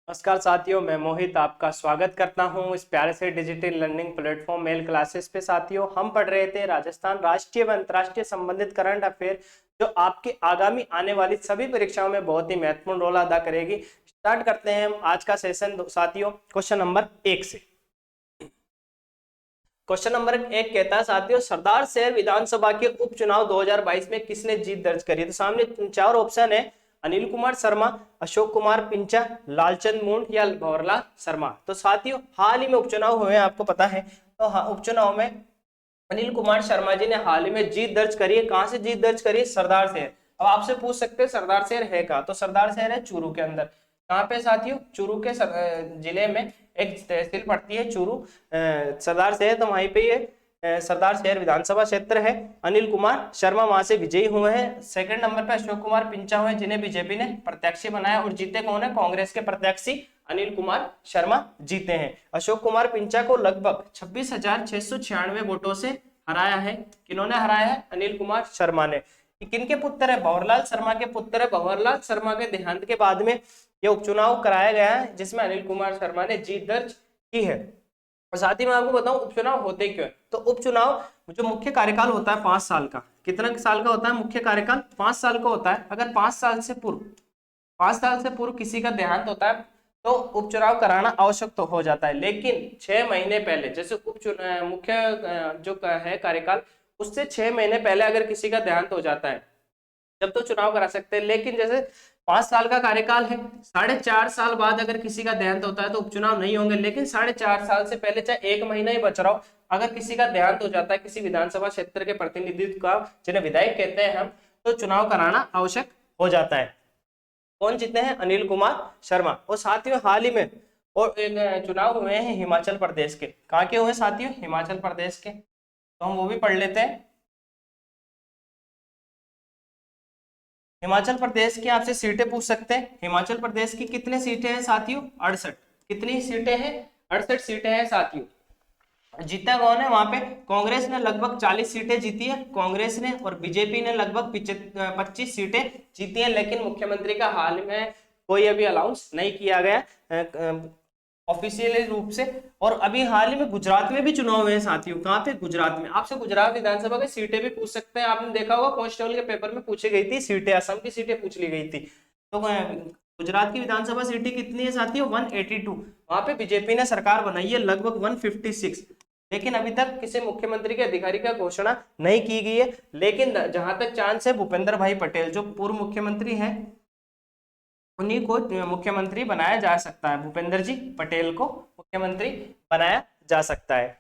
नमस्कार साथियों, मैं मोहित आपका स्वागत करता हूं इस प्यारे से digital learning platform mail classes पे। साथियों, हम पढ़ रहे थे राजस्थान राष्ट्रीय व अंतर्राष्ट्रीय संबंधित करंट अफेयर जो आपके आगामी आने वाली सभी परीक्षाओं में बहुत ही महत्वपूर्ण रोल अदा करेगी। स्टार्ट करते हैं हम आज का सेशन साथियों क्वेश्चन नंबर 1 से। क्वेश्चन नंबर 1 कहता है साथियों, सरदार शहर विधानसभा के उपचुनाव 2022 में किसने जीत दर्ज करी? तो सामने 4 ऑप्शन है, अनिल कुमार शर्मा, अशोक कुमार पिंचा, लालचंद मूंड या भंवरलाल शर्मा। तो साथियों, हाल ही में उपचुनाव हुए हैं, आपको पता है। तो हाँ, उपचुनाव में अनिल कुमार शर्मा जी ने हाल ही में जीत दर्ज करी है। कहां से जीत दर्ज करी है? सरदार शहर। अब आपसे पूछ सकते हैं सरदार शहर है कहाँ? तो सरदार शहर है चूरू के अंदर। कहाँ पे साथियों? चूरू के जिले में एक तहसील पड़ती है चूरू, सरदार शहर, तो वहीं पे ये सरदार शहर विधानसभा क्षेत्र है। अनिल कुमार शर्मा वहां से विजयी हुए हैं। सेकंड नंबर पे अशोक कुमार पिंचा हुए, जिन्हें बीजेपी ने प्रत्याशी बनाया, और जीते कौन है? कांग्रेस के प्रत्याशी अनिल कुमार शर्मा जीते हैं। अशोक कुमार पिंचा को लगभग 26,696 वोटों से हराया है। किन्होंने हराया है? अनिल कुमार शर्मा ने। किनके पुत्र है? भंवरलाल शर्मा के पुत्र है। भंवरलाल शर्मा के देहांत के बाद में यह उपचुनाव कराया गया है, जिसमें अनिल कुमार शर्मा ने जीत दर्ज की है। और साथ ही मैं आपको बताऊं उपचुनाव होते क्यों है। तो उपचुनाव जो मुख्य कार्यकाल होता है 5 साल का, कितना साल का होता है मुख्य कार्यकाल? 5 साल का होता है। अगर 5 साल से पूर्व किसी का देहांत होता है तो उपचुनाव कराना आवश्यक तो हो जाता है, लेकिन 6 महीने पहले, जैसे उपचुनाव मुख्य जो है कार्यकाल, उससे 6 महीने पहले अगर किसी का देहांत हो जाता है जब तो चुनाव करा सकते हैं। लेकिन जैसे 5 साल का कार्यकाल है, 4.5 साल बाद अगर किसी का देहांत होता है तो उपचुनाव नहीं होंगे। लेकिन 4.5 साल से पहले, चाहे 1 महीना ही बच रहा हो, अगर किसी का देहांत हो जाता है किसी विधानसभा क्षेत्र के प्रतिनिधित्व का, जिन्हें विधायक कहते हैं हम, तो चुनाव कराना आवश्यक हो जाता है। कौन जीते हैं? अनिल कुमार शर्मा। और साथियों, हाल ही में और चुनाव हुए हैं हिमाचल प्रदेश के। कहाँ के हुए साथियों? हिमाचल प्रदेश के। तो हम वो भी पढ़ लेते हैं। हिमाचल प्रदेश की आपसे सीटें पूछ सकते हैं। हिमाचल प्रदेश की कितने सीटें हैं साथियों? 68। कितनी सीटें हैं? 68 सीटें हैं साथियों। जीता कौन है वहां पे? कांग्रेस ने लगभग 40 सीटें जीती है कांग्रेस ने, और बीजेपी ने लगभग 25 सीटें जीती हैं। लेकिन मुख्यमंत्री का हाल में कोई अभी अनाउंस नहीं किया गया ऑफिशियली रूप से। और अभी हाल ही में गुजरात में भी चुनाव हुए हैं साथियों। कहाँ पे? गुजरात में। आपसे गुजरात विधानसभा की सीटें भी पूछ सकते हैं। आपने देखा होगा कांस्टेबल के पेपर में पूछी गई थी सीटें, असम की सीटें पूछ ली गई थी। तो गुजरात की विधानसभा सीटें कितनी है साथियों? 182। वहां पे बीजेपी ने सरकार बनाई है लगभग 156। लेकिन अभी तक किसी मुख्यमंत्री के अधिकारी का घोषणा नहीं की गई है। लेकिन जहां तक चांस है, भूपेंद्र भाई पटेल जो पूर्व मुख्यमंत्री हैं, उन्हीं को मुख्यमंत्री बनाया जा सकता है। भूपेंद्र जी पटेल को मुख्यमंत्री बनाया जा सकता है।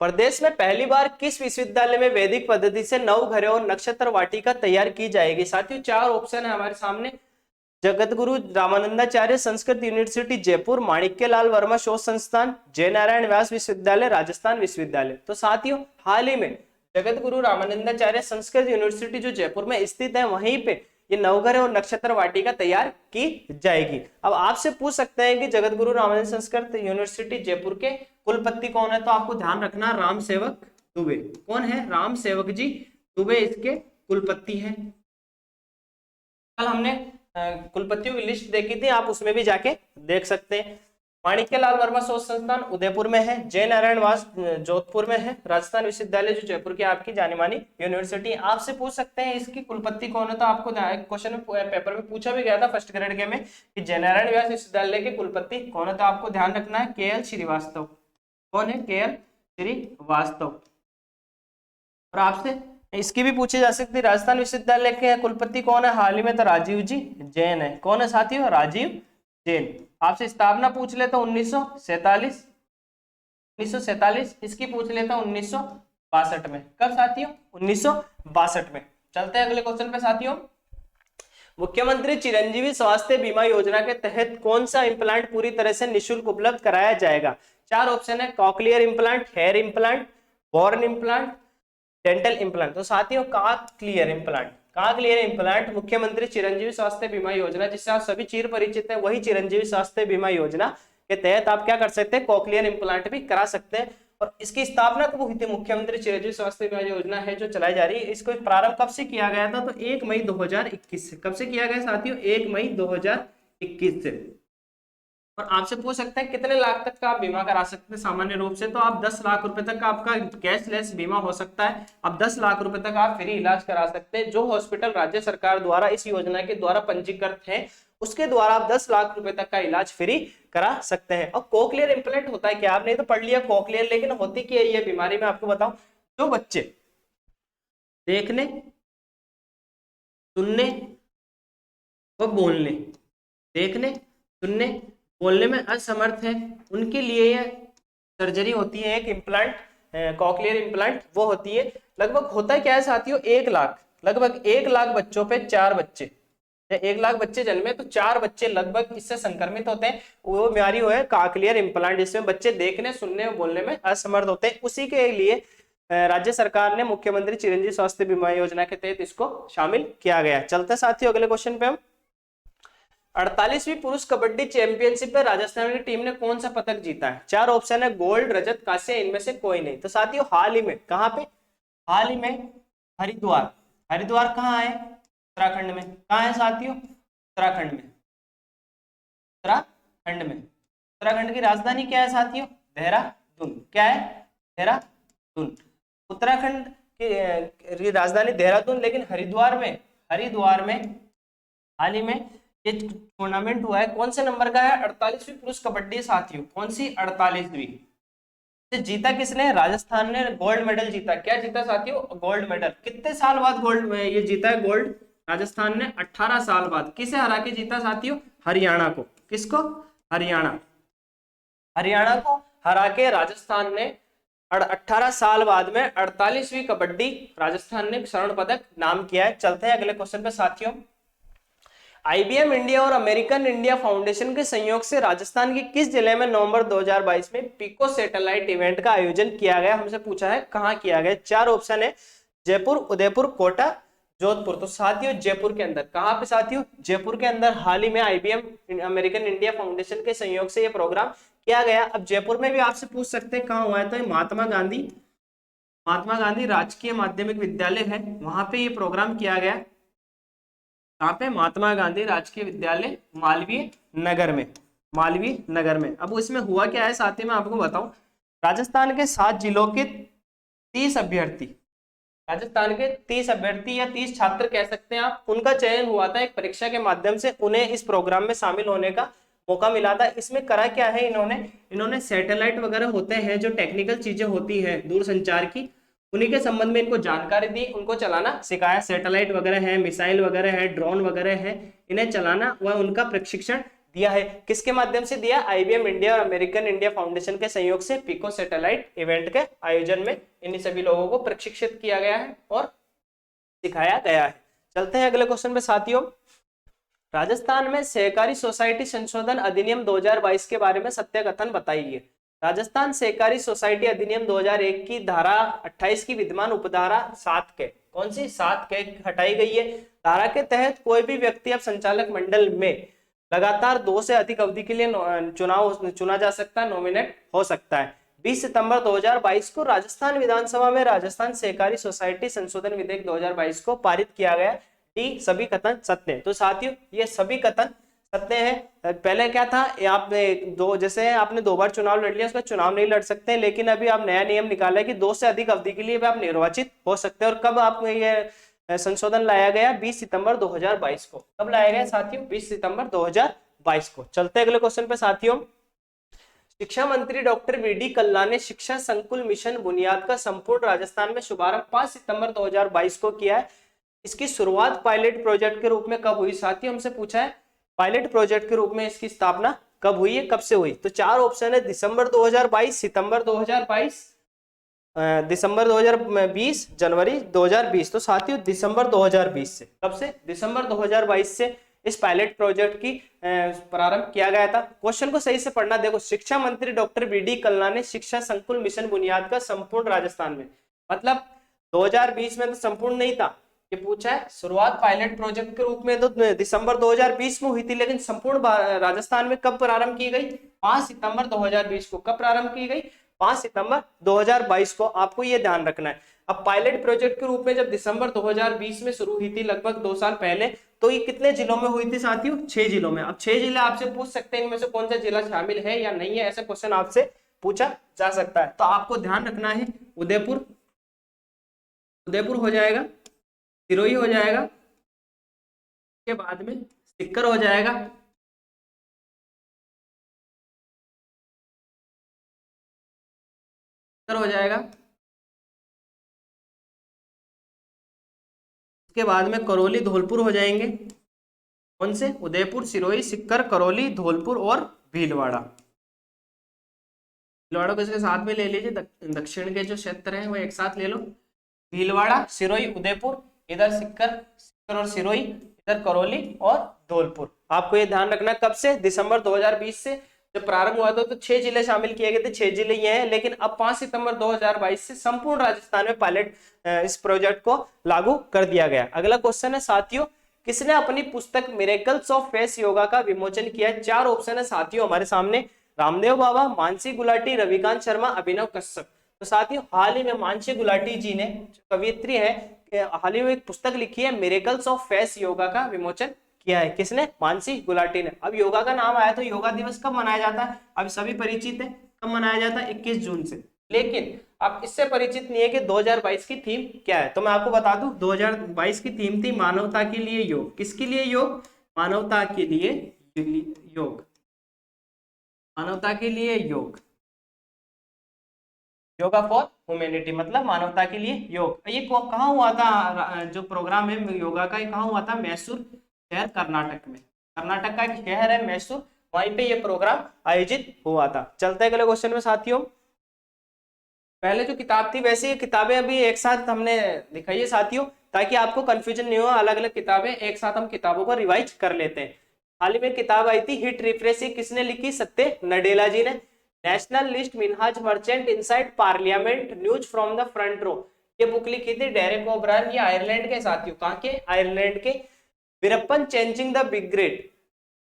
प्रदेश में पहली बार किस विश्वविद्यालय में वैदिक पद्धति से नवग्रह और नक्षत्र वाटिका तैयार की जाएगी? साथियों, 4 ऑप्शन है हमारे सामने। जगतगुरु रामानंदाचार्य संस्कृत यूनिवर्सिटी जयपुर, माणिक्यलाल वर्मा शोध संस्थान, जय नारायण व्यास विश्वविद्यालय, राजस्थान विश्वविद्यालय। तो साथियों, हाल ही में जगतगुरु रामानंदाचार्य संस्कृत यूनिवर्सिटी जो जयपुर में स्थित है, वहीं पे ये नवग्रह और नक्षत्र वाटिका तैयार की जाएगी। अब आपसे पूछ सकते हैं कि जगतगुरु रामानंद संस्कृत यूनिवर्सिटी जयपुर के कुलपति कौन है? तो आपको ध्यान रखना, राम सेवक दुबे। कौन है? राम सेवक जी दुबे इसके कुलपति हैं। कल हमने कुलपतियों की लिस्ट देखी थी, आप उसमें भी जाके देख सकते हैं। माणिक्यलाल वर्मा शोध संस्थान उदयपुर में है, जय नारायण व्यास जोधपुर में है, राजस्थान विश्वविद्यालय जो जयपुर की आपकी जानी मानी यूनिवर्सिटी। आपसे पूछ सकते हैं इसकी कुलपति कौन है? तो आपको क्वेश्चन पेपर में पूछा भी गया था फर्स्ट ग्रेड के में कि जय नारायण व्यास विश्वविद्यालय के कुलपति कौन है। तो आपको ध्यान रखना है KL श्रीवास्तव। कौन है? KL श्रीवास्तव। और आपसे इसकी भी पूछी जा सकती है, राजस्थान विश्वविद्यालय के कुलपति कौन है हाल ही में? तो राजीव जी जैन है। कौन है साथियों? राजीव जैन। आपसे स्थापना पूछ लेता हूं 1947। इसकी पूछ लेता हूं 1962 में। कब साथियों? 1962 में। चलते हैं अगले क्वेश्चन पे साथियों। मुख्यमंत्री चिरंजीवी स्वास्थ्य बीमा योजना के तहत कौन सा इम्प्लांट पूरी तरह से निःशुल्क उपलब्ध कराया जाएगा? 4 ऑप्शन है, cochlear implant, hair implant, bone implant, dental implant. तो साथियों, कॉकलियर इम्प्लांट मुख्यमंत्री चिरंजीवी स्वास्थ्य बीमा योजना, जिससे आप सभी चिर परिचित हैं, वही चिरंजीवी स्वास्थ्य बीमा योजना के तहत आप क्या कर सकते हैं? कॉकलियर इम्प्लांट भी करा सकते हैं। और इसकी स्थापना कब हुई थी? मुख्यमंत्री चिरंजीवी स्वास्थ्य बीमा योजना है जो चलाई जा रही है, इसको प्रारंभ कब से किया गया था? तो 1 मई 2021 से। कब से किया गया साथियों? 1 मई 2021 21 से। और आपसे पूछ सकते हैं कितने लाख तक का आप बीमा करा सकते हैं सामान्य रूप से, तो आप 10 लाख रुपए तक का आपका कैशलेस बीमा हो सकता है। अब 10 लाख रुपए तक आप फ्री इलाज करा सकते हैं। जो हॉस्पिटल राज्य सरकार द्वारा इस योजना के द्वारा पंजीकृत है उसके द्वारा आप 10 लाख रुपए तक का इलाज फ्री करा सकते हैं। और कोक्लियर इंप्लांट होता है क्या, आपने तो पढ़ लिया कोक्लियर, लेकिन होती क्या है ये बीमारी, में आपको बताऊं। जो बच्चे देखने, सुनने व बोलने, देखने, सुनने, बोलने में असमर्थ है, उनके लिए यह सर्जरी होती है, एक इम्प्लांट, कॉक्लियर इम्प्लांट वो होती है। लगभग होता क्या है साथियों, 1 लाख, लगभग 1 लाख बच्चों पे 4 बच्चे, 1 लाख बच्चे जन्मे तो 4 बच्चे लगभग इससे संक्रमित होते हैं। वो बीमारी वो है कॉक्लियर इम्प्लांट, जिसमें बच्चे देखने, सुनने और बोलने में असमर्थ होते हैं। उसी के लिए राज्य सरकार ने मुख्यमंत्री चिरंजीवी स्वास्थ्य बीमा योजना के तहत इसको शामिल किया गया। चलते साथियों अगले क्वेश्चन पे हम। 48वीं पुरुष कबड्डी चैंपियनशिप में राजस्थान की टीम ने कौन सा पदक जीता है? 4 ऑप्शन है, गोल्ड, रजत, कांस्य, इनमें से कोई नहीं। तो साथियों हाल ही में, कहां पे, हाल ही में हरिद्वार, हरिद्वार कहाँ है, उत्तराखंड में। कहाँ है साथियों, उत्तराखंड में, उत्तराखंड में। उत्तराखंड की राजधानी क्या है साथियों, देहरादून। क्या है, देहरादून। उत्तराखंड की राजधानी देहरादून, लेकिन हरिद्वार में, हरिद्वार में हाल ही में ये टूर्नामेंट हुआ है। कौन से नंबर का है, 48वीं पुरुष कबड्डी साथियों। कौन सी, 48वीं। जीता किसने, राजस्थान ने गोल्ड मेडल जीता। क्या जीता साथियों, गोल्ड मेडल। कितने साल बाद गोल्ड ये जीता है गोल्ड, राजस्थान ने 18 साल बाद। किसे हरा के जीता साथियों, हरियाणा को। किसको, हरियाणा, हरियाणा को हरा के राजस्थान ने 18 साल बाद में 48वीं कबड्डी राजस्थान ने स्वर्ण पदक नाम किया है। चलते हैं अगले क्वेश्चन पे साथियों। आईबीएम इंडिया और अमेरिकन इंडिया फाउंडेशन के सहयोग से राजस्थान के किस जिले में नवंबर 2022 में पिको सैटेलाइट इवेंट का आयोजन किया गया? हमसे पूछा है कहां किया गया। 4 ऑप्शन है, जयपुर, उदयपुर, कोटा, जोधपुर। तो साथियों जयपुर के अंदर। कहां पे साथियों, जयपुर के अंदर हाल ही में आईबीएम अमेरिकन इंडिया फाउंडेशन के सहयोग से यह प्रोग्राम किया गया। अब जयपुर में भी आपसे पूछ सकते हैं कहां हुआ है, तो महात्मा गांधी, महात्मा गांधी राजकीय माध्यमिक विद्यालय है, वहां पे ये प्रोग्राम किया गया। कहाँ पे, महात्मा गांधी राजकीय विद्यालय, मालवीय नगर में, मालवीय नगर में। अब इसमें हुआ क्या है साथ ही मैं आपको बताऊं, राजस्थान के 7 जिलों के 30 अभ्यर्थी, राजस्थान के 30 अभ्यर्थी या 30 छात्र कह सकते हैं आप, उनका चयन हुआ था एक परीक्षा के माध्यम से, उन्हें इस प्रोग्राम में शामिल होने का मौका मिला था। इसमें करा क्या है इन्होंने सैटेलाइट वगैरह होते हैं, जो टेक्निकल चीजें होती है दूरसंचार की, उन्हीं के संबंध में इनको जानकारी दी, उनको चलाना सिखाया। सैटेलाइट वगैरह है, मिसाइल वगैरह है, ड्रोन वगैरह है, इन्हें चलाना व उनका प्रशिक्षण दिया है। किसके माध्यम से दिया, आईबीएम इंडिया और अमेरिकन इंडिया फाउंडेशन के सहयोग से पिको सैटेलाइट इवेंट के आयोजन में इन्हीं सभी लोगों को प्रशिक्षित किया गया है और सिखाया गया है। चलते हैं अगले क्वेश्चन पे साथियों। राजस्थान में सहकारी सोसाइटी संशोधन अधिनियम 2022 के बारे में सत्य कथन बताइए। राजस्थान सहकारी सोसाइटी अधिनियम 2001 की धारा 28 की विद्यमान उपधारा 7 के, कौन सी, 7 के हटाई गई है। धारा के तहत कोई भी व्यक्ति अब संचालक मंडल में लगातार 2 से अधिक अवधि के लिए चुना जा सकता है, नॉमिनेट हो सकता है। 20 सितंबर 2022 को राजस्थान विधानसभा में राजस्थान सहकारी सोसाइटी संशोधन विधेयक 2022 को पारित किया गया। डी सभी कथन सत्य है। तो साथियों ये सभी कथन सत्य है। पहले क्या था, आपने जैसे आपने 2 बार चुनाव लड़ लिया, उसका चुनाव नहीं लड़ सकते, लेकिन अभी आप नया नियम निकाला है कि 2 से अधिक अवधि के लिए भी आप निर्वाचित हो सकते हैं। और कब आप ये संशोधन लाया गया, 20 सितंबर 2022 को। कब लाया गया साथियों, 20 सितंबर 2022 को। चलते अगले क्वेश्चन पे साथियों। शिक्षा मंत्री डॉक्टर वीडी कल्ला ने शिक्षा संकुल मिशन बुनियाद का संपूर्ण राजस्थान में शुभारंभ 5 सितंबर 2022 को किया है। इसकी शुरुआत पायलट प्रोजेक्ट के रूप में कब हुई साथियों, हमसे पूछा है पायलट प्रोजेक्ट के रूप में इसकी स्थापना कब हुई है, कब से हुई। तो 4 ऑप्शन है, दिसंबर 2022, सितंबर 2022, दिसंबर 2020, जनवरी 2020। तो साथियों दिसंबर 2020 से, कब से, दिसंबर 2022 से इस पायलट प्रोजेक्ट की प्रारंभ किया गया था। क्वेश्चन को सही से पढ़ना। देखो, शिक्षा मंत्री डॉक्टर वीडी कल्ला ने शिक्षा संकुल मिशन बुनियाद का संपूर्ण राजस्थान में, मतलब 2020 में तो संपूर्ण नहीं था, ये पूछा है शुरुआत पायलट प्रोजेक्ट के रूप में तो दिसंबर 2020 में हुई थी, लेकिन संपूर्ण राजस्थान में कब प्रारंभ की गई, 5 सितंबर 2020 को। कब प्रारंभ की गई, 5 सितंबर 2022 को। आपको ये ध्यान रखना है। अब पायलट प्रोजेक्ट के रूप में जब दिसंबर 2020 में शुरू हुई थी, लगभग 2 साल पहले, तो ये कितने जिलों में हुई थी साथियों? 6 जिलों में। अब 6 जिले आपसे पूछ सकते हैं इनमें से कौन सा जिला शामिल है या नहीं है, ऐसा क्वेश्चन आपसे पूछा जा सकता है। तो आपको ध्यान रखना है उदयपुर, उदयपुर हो जाएगा, सिरोही हो जाएगा, के बाद में सीकर हो जाएगा, हो जाएगा, उसके बाद में करौली धौलपुर हो जाएंगे। कौन से? उदयपुर, सिरोही, सीकर, करौली, धौलपुर और भीलवाड़ा। भीलवाड़ा को इसके साथ में ले लीजिए, दक्षिण के जो क्षेत्र हैं वो एक साथ ले लो। भीलवाड़ा, सिरोही, उदयपुर, इधर सीकर, सीकर और सिरोही, इधर करौली और धौलपुर। आपको ये ध्यान रखना कब से? दिसंबर 2020 से जब प्रारंभ हुआ था तो 6 जिले शामिल किए गए थे, 6 जिले ये हैं, लेकिन अब 5 सितंबर 2022 से संपूर्ण राजस्थान में पायलट इस प्रोजेक्ट को लागू कर दिया गया। अगला क्वेश्चन है साथियों, किसने अपनी पुस्तक मिरेकल्स ऑफ फेस योगा का विमोचन किया? 4 ऑप्शन है साथियों हमारे सामने, रामदेव बाबा, मानसी गुलाटी, रविकांत शर्मा, अभिनव कश्यप। तो साथियों हाल ही में मानसी गुलाटी जी ने, कवियत्री है, हाल ही में एक पुस्तक लिखी है मिरेकल्स ऑफ फेस योगा का विमोचन किया है। किसने? मानसी गुलाटी ने। अब योगा का नाम आया तो योगा दिवस कब मनाया जाता है? अब सभी परिचित है, कब मनाया जाता है? 21 जून से। लेकिन आप इससे परिचित नहीं है कि 2022 की थीम क्या है, तो मैं आपको बता दूं 2022 की थीम थी मानवता के लिए योग। किसके लिए योग? मानवता के लिए योग, मानवता के लिए योग, योगा फॉर ह्यूमैनिटी, मतलब मानवता के लिए योग। ये कहाँ हुआ था जो प्रोग्राम है योगा का? ये कहाँ हुआ था? मैसूर शहर, कर्नाटक में। कर्नाटक का एक शहर है मैसूर, वहीं पे ये प्रोग्राम आयोजित हुआ था। चलते हैं अगले क्वेश्चन में साथियों। पहले जो किताब थी वैसे ये किताबें अभी एक साथ हमने दिखाई है साथियों, ताकि आपको कंफ्यूजन नहीं हो, अलग अलग किताबें एक साथ हम किताबों को रिवाइज कर लेते हैं। हाल ही में किताब आई थी हिट रिफ्रेश, किसने लिखी? सत्य नडेला जी ने। Nationalist Minhaj Merchant inside parliament news from the front row, ये बुक लिखी थी डेरेक ओब्रायन, ये आयरलैंड के साथियों। कहाँ के? आयरलैंड के। Veerappan changing the big grade,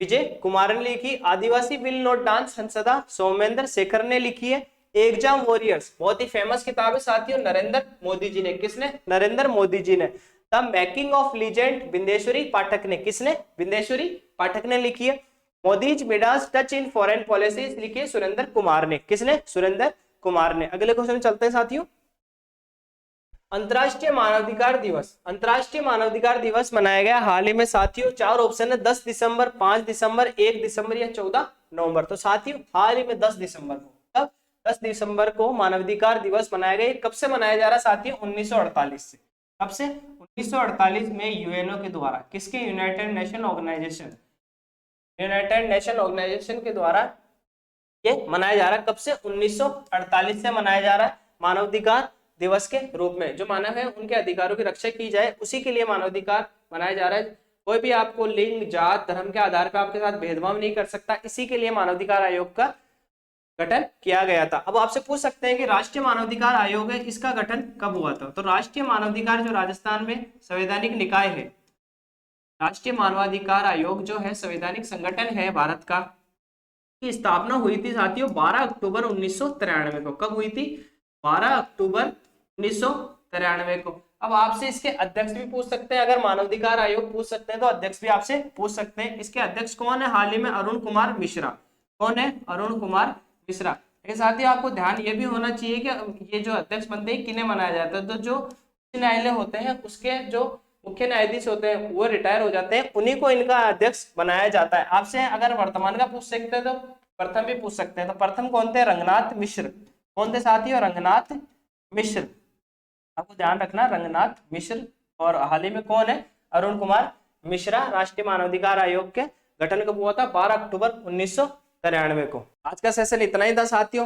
Vijay Kumar ने लिखी। Adivasi will not dance, Hansda Sowvendra Shekhar ने लिखी है। एग्जाम वॉरियर्स बहुत ही फेमस किताब है साथियों, नरेंद्र मोदी जी ने। किसने? नरेंद्र मोदी जी ने। The making of legend, Bindeshwari Pathak ने। किसने? बिंदेश्वरी पाठक ने लिखी है। Modi's Midas touch in foreign policy लिखी है सुरेंद्र कुमार ने। किसने? सुरेंद्र कुमार ने। अगले क्वेश्चन चलते हैं साथियों। अंतरराष्ट्रीय मानवाधिकार दिवस, अंतरराष्ट्रीय मानवाधिकार दिवस मनाया गया हाल ही में साथियों। 4 ऑप्शन है, 10 दिसंबर, 5 दिसंबर, 1 दिसंबर या 14 नवंबर। तो साथियों हाल ही में 10 दिसंबर को, तब 10 दिसंबर को मानवाधिकार दिवस मनाया गया। कब से मनाया जा रहा है साथियों? 1948 से। कब से? 1948 में यूएनओ के द्वारा। किसके? United Nation Organization, United Nation Organization के द्वारा ये मनाया जा रहा है। कब से? 1948 से मनाया जा रहा है मानवाधिकार दिवस के रूप में। जो मानव है उनके अधिकारों की रक्षा की जाए, उसी के लिए मानवाधिकार मनाया जा रहा है। कोई भी आपको लिंग, जात, धर्म के आधार पर आपके साथ भेदभाव नहीं कर सकता, इसी के लिए मानवाधिकार आयोग का गठन किया गया था। अब आपसे पूछ सकते हैं कि राष्ट्रीय मानवाधिकार आयोग है, इसका गठन कब हुआ था? तो राष्ट्रीय मानवाधिकार जो राजस्थान में संवैधानिक निकाय है, राष्ट्रीय मानवाधिकार आयोग जो है संवैधानिक संगठन है भारत का, की स्थापना हुई थी साथियों 12 अक्टूबर 1993 को। कब हुई थी? 12 अक्टूबर 1993 को। अब आपसे इसके अध्यक्ष भी पूछ सकते हैं, अगर मानवाधिकार आयोग पूछ सकते हैं तो अध्यक्ष भी आपसे पूछ सकते हैं। इसके अध्यक्ष कौन है? हाल ही में अरुण कुमार मिश्रा। कौन है? अरुण कुमार मिश्रा। इसके साथ ही आपको ध्यान ये भी होना चाहिए कि ये जो अध्यक्ष बनते हैं किन्हें बनाया जाता है? तो जो उच्च न्यायालय होते हैं उसके जो मुख्य न्यायाधीश होते हैं वो रिटायर हो जाते हैं, उन्हीं को इनका अध्यक्ष बनाया जाता है। आपसे अगर वर्तमान का पूछ सकते हैं तो प्रथम भी पूछ सकते हैं। तो प्रथम कौन थे? रंगनाथ मिश्र। कौन थे साथियों? रंगनाथ मिश्र। आपको ध्यान रखना, रंगनाथ मिश्र। और हाल ही में कौन है? अरुण कुमार मिश्रा। राष्ट्रीय मानवाधिकार आयोग के गठन कब हुआ था? 12 अक्टूबर 1993 को। आज का सेशन इतना ही था साथियों।